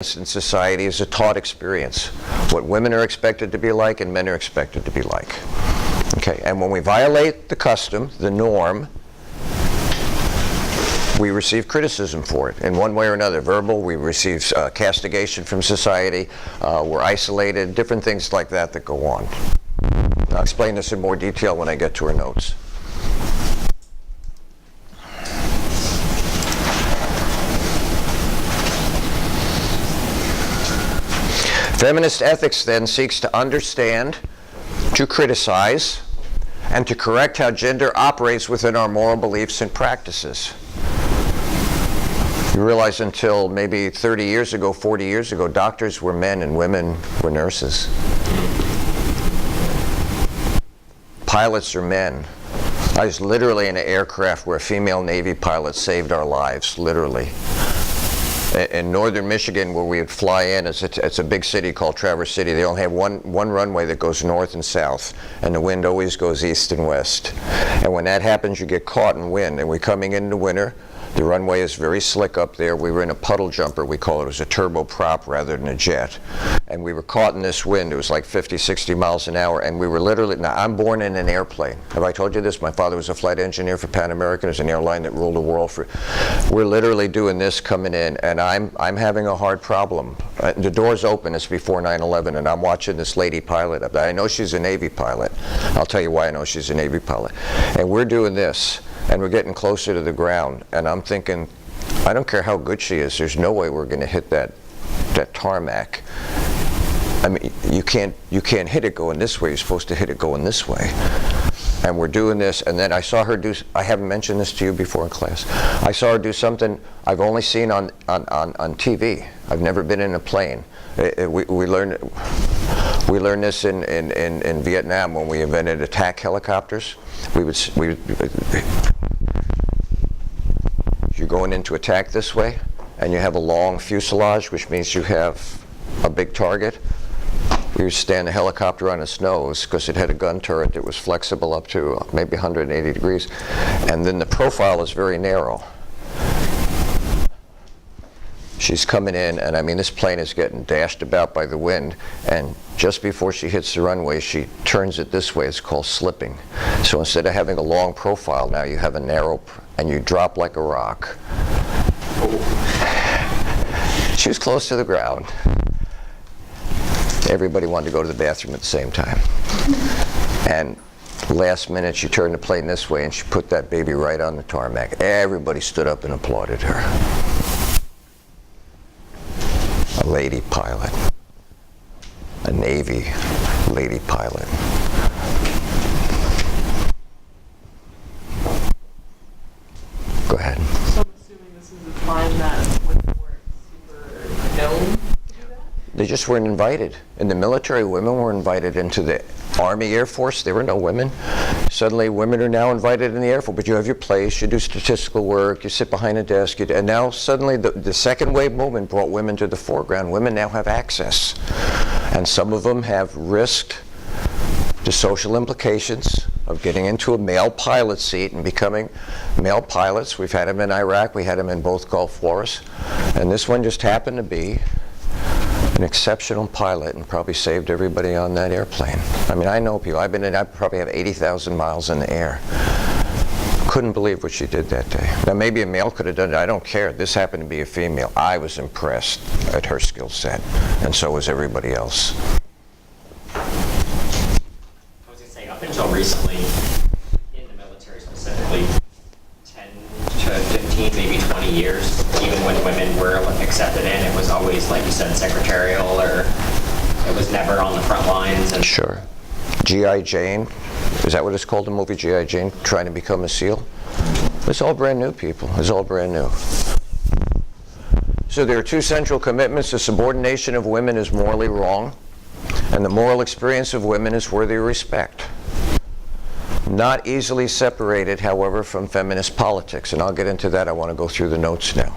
in society is a taught experience. What women are expected to be like and men are expected to be like. Okay, and when we violate the custom, the norm, we receive criticism for it in one way or another. Verbal, we receive castigation from society, we're isolated, different things like that that go on. I'll explain this in more detail when I get to our notes. Feminist ethics then seeks to understand, to criticize, and to correct how gender operates within our moral beliefs and practices. You realize until maybe 30 years ago, 40 years ago, doctors were men and women were nurses. Pilots are men. I was literally in an aircraft where a female Navy pilot saved our lives, literally. In northern Michigan, where we would fly in, it's a big city called Traverse City. They only have one runway that goes north and south, and the wind always goes east and west. And when that happens, you get caught in wind. And we're coming into winter. The runway is very slick up there. We were in a puddle jumper, we call it. It was a turboprop rather than a jet. And we were caught in this wind. It was like 50, 60 miles an hour. And we were literally, now I'm born in an airplane. Have I told you this? My father was a flight engineer for Pan American. It was an airline that ruled the world. We're literally doing this coming in, and I'm having a hard problem. The door's open, it's before 9/11, and I'm watching this lady pilot up there. I know she's a Navy pilot. I'll tell you why I know she's a Navy pilot. And we're doing this. And we're getting closer to the ground, and I'm thinking, I don't care how good she is, there's no way we're going to hit that tarmac. I mean, you can't hit it going this way, you're supposed to hit it going this way. And we're doing this, and then I saw her do, I haven't mentioned this to you before in class, I saw her do something I've only seen on TV. I've never been in a plane. We learned this in Vietnam when we invented attack helicopters. You're going into attack this way, and you have a long fuselage, which means you have a big target. We would stand the helicopter on its nose because it had a gun turret that was flexible up to maybe 180 degrees, and then the profile is very narrow. She's coming in, and I mean, this plane is getting dashed about by the wind, and just before she hits the runway, she turns it this way. It's called slipping. So instead of having a long profile, now you have a narrow, and you drop like a rock. She was close to the ground. Everybody wanted to go to the bathroom at the same time. And last minute, she turned the plane this way, and she put that baby right on the tarmac. Everybody stood up and applauded her. A lady pilot, a Navy lady pilot. Go ahead. So I'm assuming this is a time that women weren't super known to do that? They just weren't invited. In the military, women were invited into the Army, Air Force. There were no women. Suddenly, women are now invited in the Air Force, but you have your place, you do statistical work, you sit behind a desk, and now suddenly the second wave movement brought women to the foreground. Women now have access. And some of them have risked the social implications of getting into a male pilot seat and becoming male pilots. We've had them in Iraq, we had them in both Gulf Wars, and this one just happened to be an exceptional pilot and probably saved everybody on that airplane. I mean, I know people, I probably have 80,000 miles in the air. Couldn't believe what she did that day. Now maybe a male could have done it, I don't care. This happened to be a female. I was impressed at her skill set, and so was everybody else. I was going to say, up until recently, in the military specifically, 10 to 15, maybe 20 years, even when women were accepted in, it was always, like you said, secretarial, or it was never on the front lines. And sure. G.I. Jane, is that what it's called, the movie G.I. Jane, trying to become a SEAL? It's all brand new, people. It's all brand new. So there are two central commitments. The subordination of women is morally wrong, and the moral experience of women is worthy of respect. Not easily separated, however, from feminist politics, and I'll get into that. I want to go through the notes now.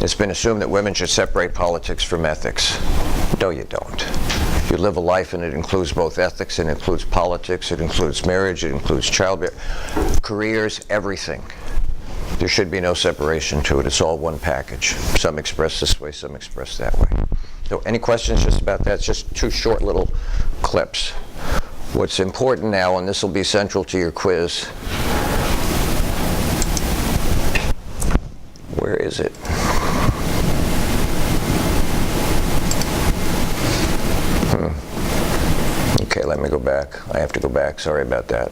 It's been assumed that women should separate politics from ethics. No, you don't. You live a life, and it includes both ethics, and it includes politics, it includes marriage, it includes childbearing, careers, everything. There should be no separation to it. It's all one package. Some express this way, some express that way. So any questions just about that? It's just 2 short little clips. What's important now, and this will be central to your quiz, where is it? Okay, let me go back. I have to go back. Sorry about that.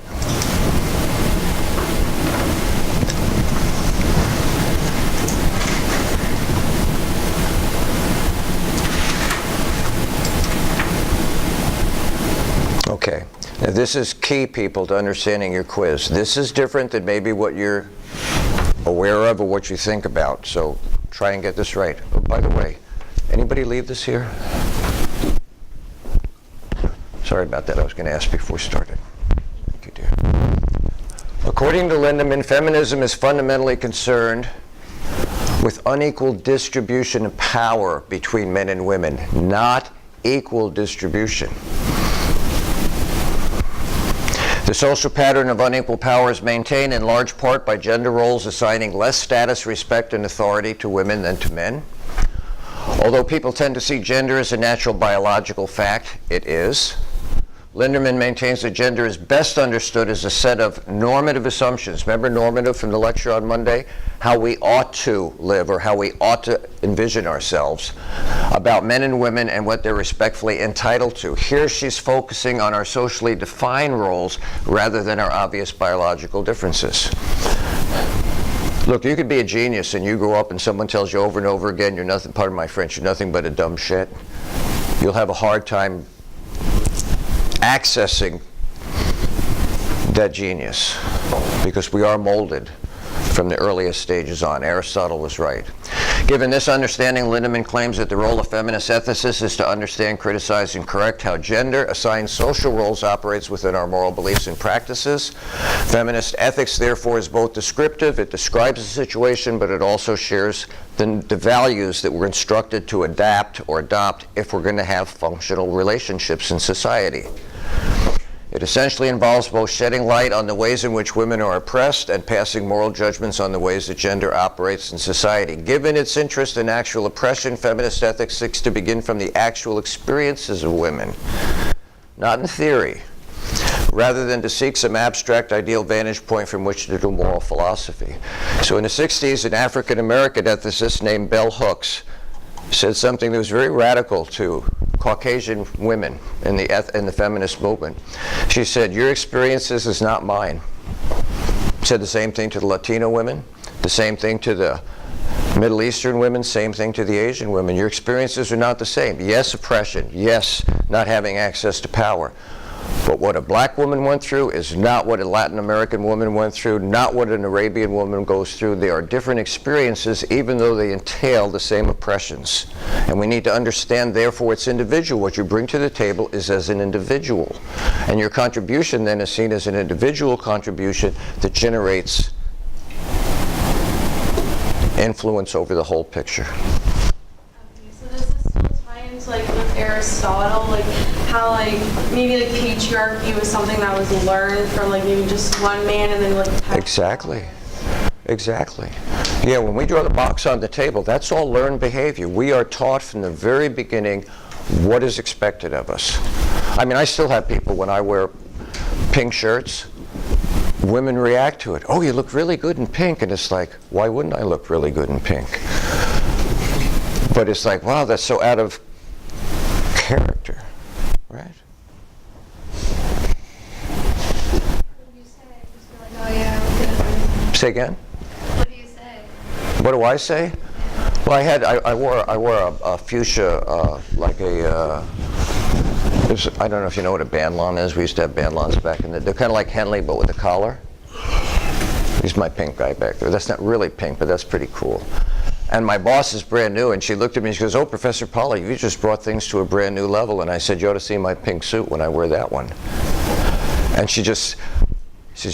Okay. Now this is key, people, to understanding your quiz. This is different than maybe what you're aware of or what you think about. So try and get this right. Oh, by the way, anybody leave this here? Sorry about that. I was going to ask before we started. Thank you, dear. According to Lindemann, feminism is fundamentally concerned with unequal distribution of power between men and women, not equal distribution. The social pattern of unequal power is maintained in large part by gender roles assigning less status, respect, and authority to women than to men. Although people tend to see gender as a natural biological fact, it is. Lindemann maintains that gender is best understood as a set of normative assumptions. Remember normative from the lecture on Monday? How we ought to live or how we ought to envision ourselves about men and women and what they're respectfully entitled to. Here she's focusing on our socially defined roles rather than our obvious biological differences. Look, you could be a genius and you grow up and someone tells you over and over again, you're nothing, pardon my French, you're nothing but a dumb shit. You'll have a hard time accessing that genius because we are molded from the earliest stages on. Aristotle was right. Given this understanding, Lindemann claims that the role of feminist ethicists is to understand, criticize, and correct how gender assigned social roles operates within our moral beliefs and practices. Feminist ethics, therefore, is both descriptive. It describes the situation, but it also shares the values that we're instructed to adapt or adopt if we're going to have functional relationships in society. It essentially involves both shedding light on the ways in which women are oppressed and passing moral judgments on the ways that gender operates in society. Given its interest in actual oppression, feminist ethics seeks to begin from the actual experiences of women, not in theory, rather than to seek some abstract ideal vantage point from which to do moral philosophy. So in the 60s, an African-American ethicist named Bell Hooks said something that was very radical to Caucasian women in the feminist movement. She said, your experiences is not mine. Said the same thing to the Latino women, the same thing to the Middle Eastern women, same thing to the Asian women. Your experiences are not the same. Yes, oppression. Yes, not having access to power. But what a black woman went through is not what a Latin American woman went through, not what an Arabian woman goes through. They are different experiences, even though they entail the same oppressions. And we need to understand, therefore, it's individual. What you bring to the table is as an individual. And your contribution then is seen as an individual contribution that generates influence over the whole picture. Like with Aristotle, like how like maybe like patriarchy was something that was learned from like maybe just one man and then like Exactly. Yeah, when we draw the box on the table, that's all learned behavior. We are taught from the very beginning what is expected of us. I mean, I still have people when I wear pink shirts, women react to it. Oh, you look really good in pink. And it's like, why wouldn't I look really good in pink? But it's like, wow, that's so out of character, right? What do you say? Just be like, oh yeah, I'm good. Say again? What do you say? What do I say? Well, I wore a fuchsia, like a, I don't know if you know what a bandlon is. We used to have bandlons back in the, they're kind of like Henley, but with a collar. He's my pink guy back there. That's not really pink, but that's pretty cool. And my boss is brand new, and she looked at me and she goes, oh, Professor Polly, you just brought things to a brand new level. And I said, you ought to see my pink suit when I wear that one. And she says,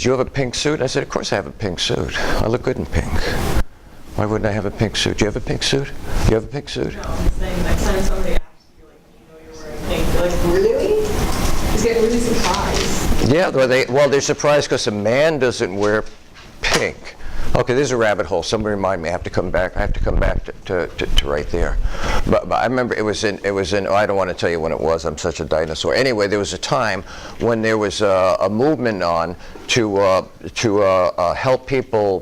you have a pink suit? I said, of course I have a pink suit. I look good in pink. Why wouldn't I have a pink suit? Do you have a pink suit? Do you have a pink suit? No, I'm saying next time somebody asks you, like, you know you're wearing pink, you're like, really? He's getting really surprised. Yeah, they're surprised because a man doesn't wear pink. Okay, there's a rabbit hole. Somebody remind me. I have to come back to right there. But I remember it was in. Oh, I don't want to tell you when it was. I'm such a dinosaur. Anyway, there was a time when there was a movement on to help people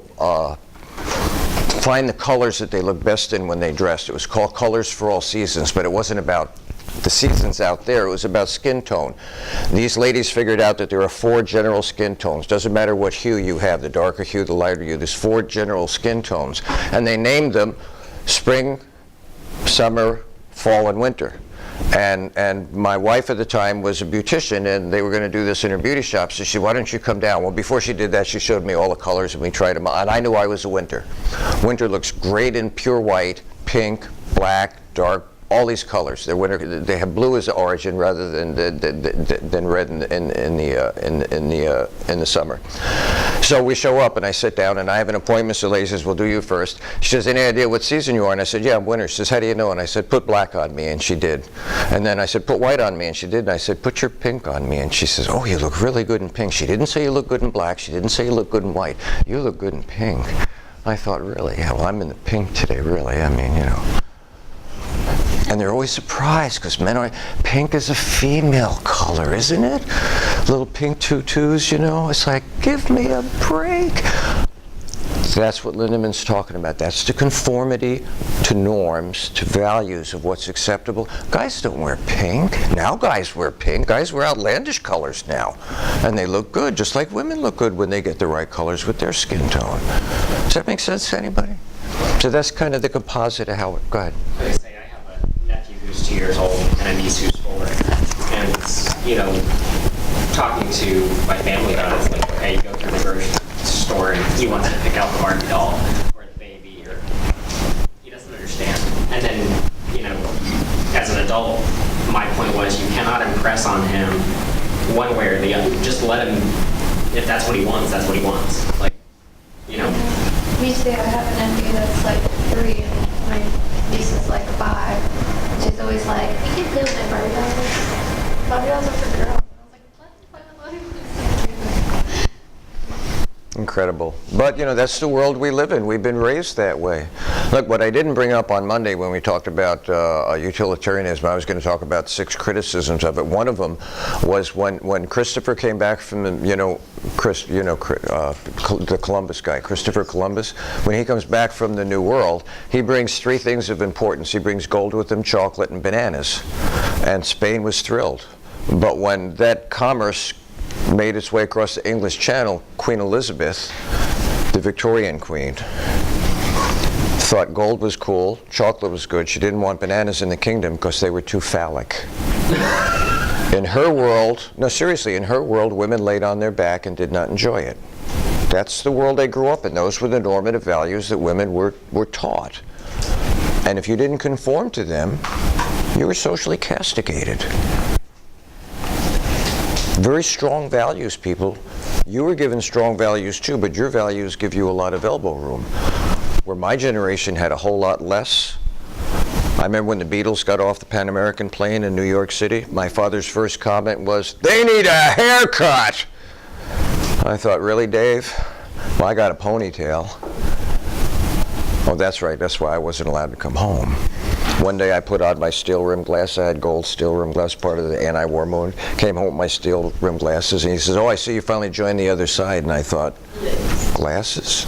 find the colors that they look best in when they dressed. It was called Colors for All Seasons, but it wasn't about the seasons out there. It was about skin tone. These ladies figured out that there are 4 general skin tones. Doesn't matter what hue you have, the darker hue, the lighter hue. There's 4 general skin tones. And they named them spring, summer, fall, and winter. And my wife at the time was a beautician, and they were going to do this in her beauty shop. So she said, why don't you come down? Well, before she did that, she showed me all the colors, and we tried them on. And I knew I was a winter. Winter looks great in pure white, pink, black, dark, all these colors. They're winter. They have blue as the origin rather than red in the summer. So we show up, and I sit down, and I have an appointment. So the lady says, "We'll do you first." She says, "Any idea what season you are?" And I said, "Yeah, I'm winter." She says, "How do you know?" And I said, "Put black on me," and she did. And then I said, "Put white on me," and she did. And I said, "Put your pink on me," and she says, "Oh, you look really good in pink." She didn't say you look good in black. She didn't say you look good in white. You look good in pink. I thought, really? Yeah, well, I'm in the pink today, really. I mean, you know. And they're always surprised because men are, pink is a female color, isn't it? Little pink tutus, you know. It's like, give me a break. That's what Lindeman's talking about. That's the conformity to norms, to values of what's acceptable. Guys don't wear pink. Now guys wear pink. Guys wear outlandish colors now. And they look good, just like women look good when they get the right colors with their skin tone. Does that make sense to anybody? So that's kind of the composite of how it, go ahead. I would say I have a nephew who's 2 years old and a niece who's 4. And it's, you know, talking to my family about it, it's like, okay, you go through the grocery store and he wants to pick out the Barbie doll or the baby, or he doesn't understand. And then, you know, as an adult, my point was you cannot impress on him one way or the other. Just let him, if that's what he wants, that's what he wants. Like, you know. Me too. I have a nephew that's like 3 and my niece is like 5. She's always like, you can play with my Barbie dolls. Barbie dolls are for girls. And I was like, what? Incredible. But, you know, that's the world we live in. We've been raised that way. Look, what I didn't bring up on Monday when we talked about utilitarianism, I was going to talk about 6 criticisms of it. One of them was when Christopher came back from the, the Columbus guy, Christopher Columbus, when he comes back from the New World, he brings 3 things of importance. He brings gold with him, chocolate, and bananas. And Spain was thrilled. But when that commerce made its way across the English Channel, Queen Elizabeth, the Victorian queen, thought gold was cool, chocolate was good. She didn't want bananas in the kingdom because they were too phallic. In her world, no, seriously, in her world, women laid on their back and did not enjoy it. That's the world they grew up in. Those were the normative values that women were taught. And if you didn't conform to them, you were socially castigated. Very strong values, people. You were given strong values too, but your values give you a lot of elbow room. Where my generation had a whole lot less. I remember when the Beatles got off the Pan American plane in New York City, my father's first comment was, "They need a haircut!" I thought, really, Dave? Well, I got a ponytail. Oh, that's right, that's why I wasn't allowed to come home. One day I put on my steel rimmed glasses. I had gold steel rimmed glasses, part of the anti-war movement. Came home with my steel rimmed glasses, and he says, "Oh, I see you finally joined the other side." And I thought, glasses?